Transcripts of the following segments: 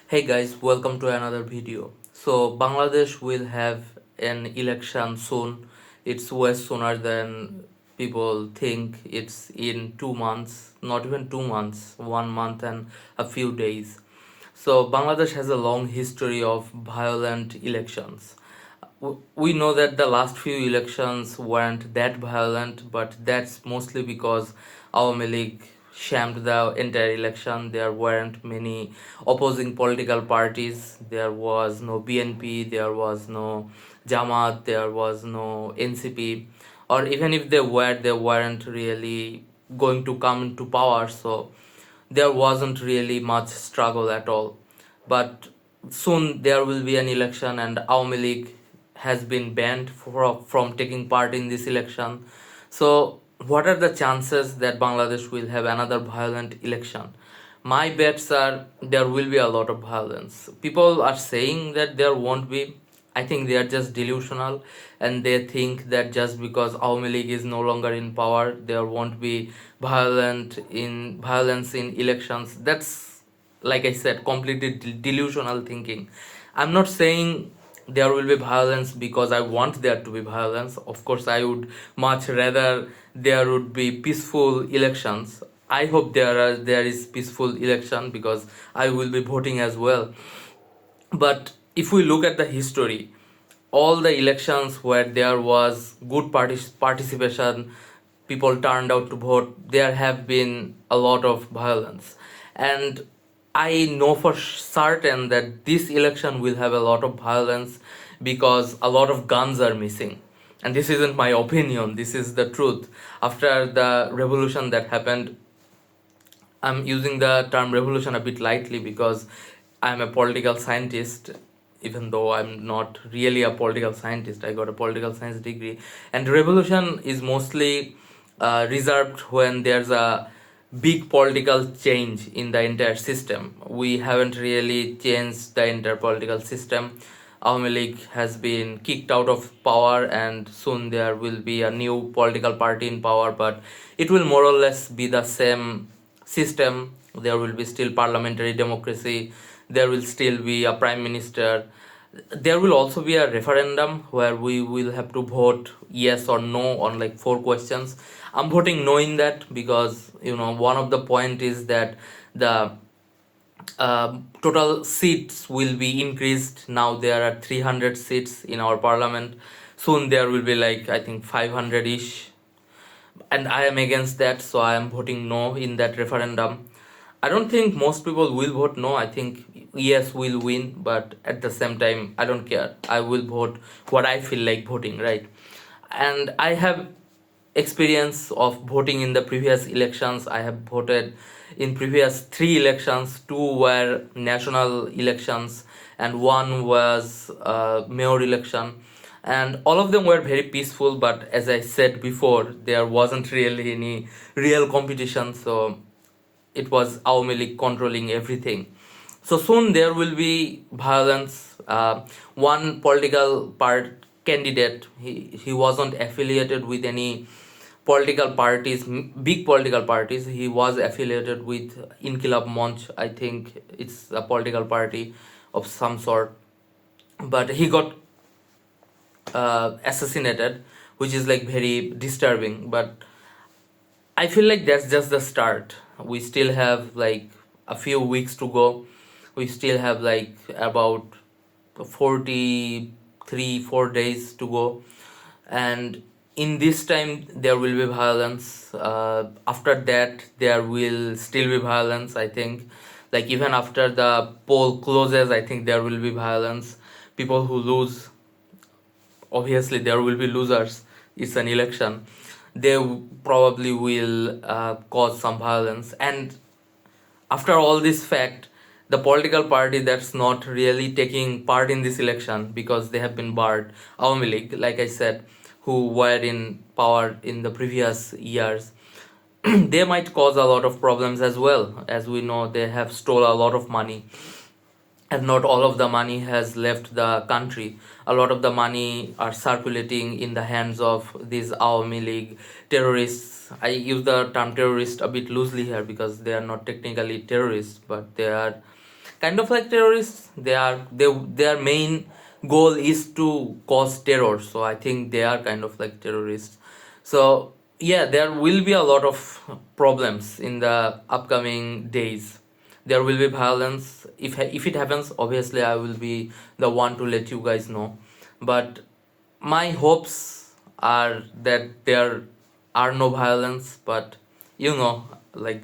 Hey guys, welcome to another video. So Bangladesh will have an election soon. It's way sooner than people think. It's in 2 months, not even 2 months, 1 month and a few days. So Bangladesh has a long history of violent elections. We know that the last few elections weren't that violent, but that's mostly because Awami League shammed the entire election. There weren't many opposing political parties. There was no BNP, there was no Jamaat, there was no NCP, or even if they weren't really going to come into power. So there wasn't really much struggle at all. But soon there will be an election, and Awami League has been banned from taking part in this election. So, what are the chances that Bangladesh will have another violent election? My bets are there will be a lot of violence. People are saying that there won't be. I think they are just delusional, and they think that just because Awami League is no longer in power, there won't be violence in elections. That's, like I said, completely delusional thinking. I'm not saying there will be violence because I want there to be violence. Of course, I would much rather there would be peaceful elections. I hope there is peaceful election because I will be voting as well. But if we look at the history, all the elections where there was good participation, people turned out to vote, there have been a lot of violence. And I know for certain that this election will have a lot of violence because a lot of guns are missing. And this isn't my opinion, this is the truth. After the revolution that happened, I'm using the term revolution a bit lightly because I'm a political scientist, even though I'm not really a political scientist. I got a political science degree. And revolution is mostly reserved when there's a big political change in the entire system. We haven't really changed the entire political system. Awami League has been kicked out of power, and soon there will be a new political party in power, but it will more or less be the same system. There will be still parliamentary democracy, there will still be a prime minister. There will also be a referendum where we will have to vote yes or no on like four questions. I'm voting no in that because one of the point is that the total seats will be increased. Now there are 300 seats in our parliament. Soon there will be like I think 500 ish, and I am against that, so I am voting no in that referendum. I don't think most people will vote no. I think yes will win, but at the same time, I don't care. I will vote what I feel like voting, right? And I have experience of voting in the previous elections. I have voted in previous three elections. Two were national elections, and one was mayor election, and all of them were very peaceful. But as I said before, there wasn't really any real competition, so it was Awami League controlling everything. So soon there will be violence. One political candidate, he wasn't affiliated with any political parties, big political parties. He was affiliated with Inkilab Monch. I think it's a political party of some sort, but he got assassinated, which is like very disturbing. But I feel like that's just the start. We still have like a few weeks to go. We still have like about 4 days to go. And in this time, there will be violence. After that, there will still be violence, I think. Like, even after the poll closes, I think there will be violence. People who lose, obviously there will be losers. It's an election. They probably will cause some violence. And after all this fact, the political party that's not really taking part in this election because they have been barred, Awami League, like I said, who were in power in the previous years, they might cause a lot of problems as well. As we know, they have stole a lot of money, and not all of the money has left the country. A lot of the money are circulating in the hands of these Awami League terrorists. I use the term terrorist a bit loosely here because they are not technically terrorists, but they are kind of like terrorists. Their main goal is to cause terror, so I think they are kind of like terrorists. So yeah, there will be a lot of problems in the upcoming days. There will be violence. If it happens, obviously I will be the one to let you guys know. But my hopes are that there are no violence, but like,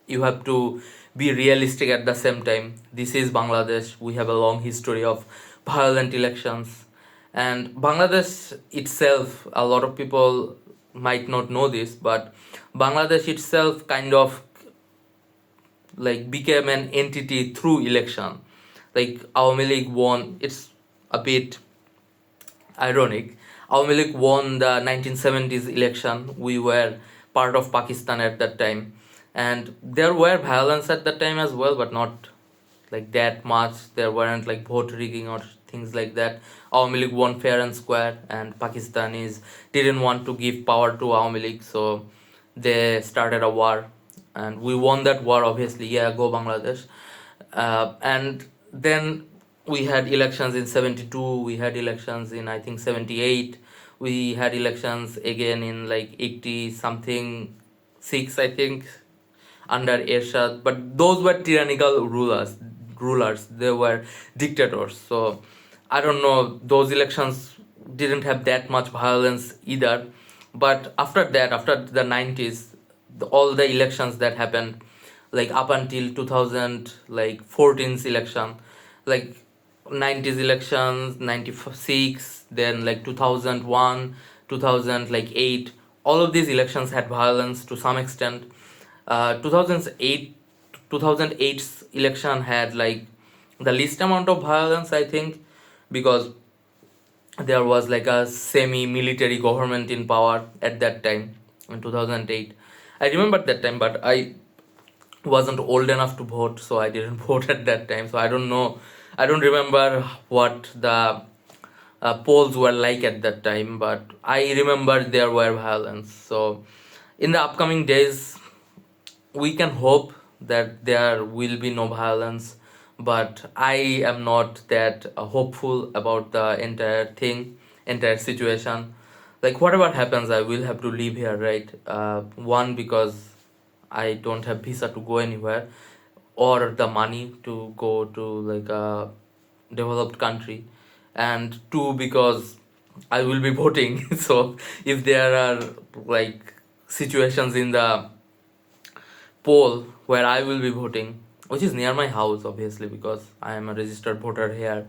you have to be realistic at the same time. This is Bangladesh. We have a long history of violent elections. And Bangladesh itself, a lot of people might not know this, but Bangladesh itself kind of like became an entity through election. Like Awami League won. It's a bit ironic. Awami League won the 1970s election. We were part of Pakistan at that time, and there were violence at that time as well, but not like that much. There weren't like vote rigging or things like that. Awami League won fair and square, and Pakistanis didn't want to give power to Awami League, so they started a war, and we won that war. Obviously, yeah, go Bangladesh. And then we had elections in 72, we had elections in I think 78, we had elections again in like 80 something 6 I think, under Ershad, but those were tyrannical rulers, they were dictators. So I don't know, those elections didn't have that much violence either. But after that, after the 90s, all the elections that happened, like up until 2000 like 14's election, like 90s elections, 96, then like 2001, 2000 like 8, all of these elections had violence to some extent. 2008 2008's election had like the least amount of violence, I think, because there was like a semi-military government in power at that time in 2008. I remember that time, but I wasn't old enough to vote, so I didn't vote at that time. So I don't know. I don't remember what the polls were like at that time, but I remember there were violence. So in the upcoming days, we can hope that there will be no violence, but I am not that hopeful about the entire situation. Like whatever happens, I will have to live here, right? One, because I don't have visa to go anywhere, or the money to go to like a developed country, and two, because I will be voting. So if there are like situations in the poll where I will be voting, which is near my house, obviously, because I am a registered voter here.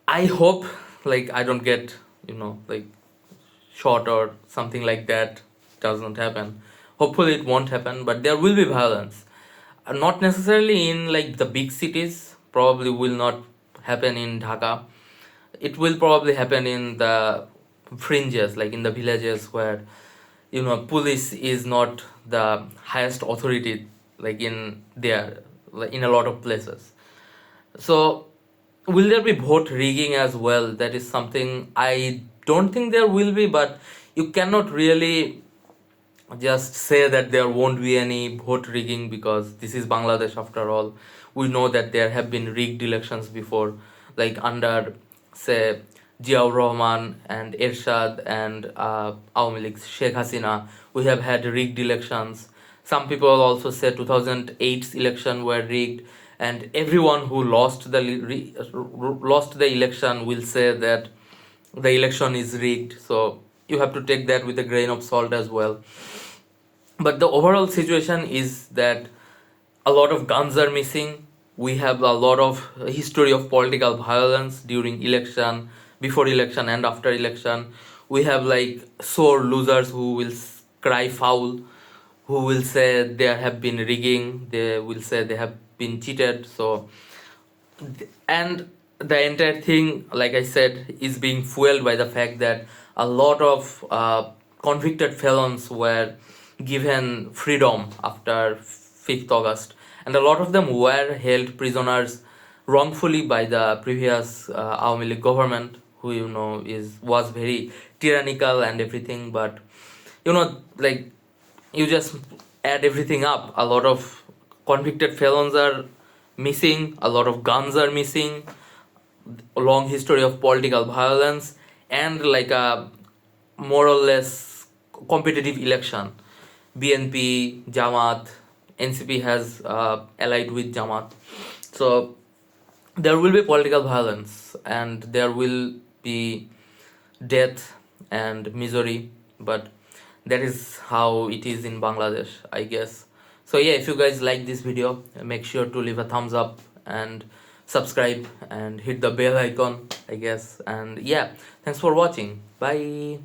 I hope like I don't get, like shot or something like that. Doesn't happen. Hopefully it won't happen, but there will be violence. Not necessarily in like the big cities. Probably will not happen in Dhaka. It will probably happen in the fringes, like in the villages where police is not the highest authority, like in there, like in a lot of places. So will there be vote rigging as well? That is something I don't think there will be, but you cannot really just say that there won't be any vote rigging, because this is Bangladesh after all. We know that there have been rigged elections before, like under, say, Ziaur Rahman and Ershad and Awami League Sheikh Hasina. We have had rigged elections. Some people also say 2008's election were rigged, and everyone who lost the election will say that the election is rigged. So you have to take that with a grain of salt as well. But the overall situation is that a lot of guns are missing. We have a lot of history of political violence during election, before election, and after election. We have like sore losers who will cry foul, who will say there have been rigging, they will say they have been cheated. So, and the entire thing, like I said, is being fueled by the fact that a lot of convicted felons were given freedom after 5th August, and a lot of them were held prisoners wrongfully by the previous Awami League government, who was very tyrannical and everything. But like, you just add everything up, a lot of convicted felons are missing, a lot of guns are missing, a long history of political violence, and like a more or less competitive election. BNP, Jamaat, NCP has allied with Jamaat. So there will be political violence and there will be death and misery, but that is how it is in Bangladesh, I guess. So yeah, if you guys like this video, make sure to leave a thumbs up and subscribe and hit the bell icon, I guess. And yeah, thanks for watching. Bye.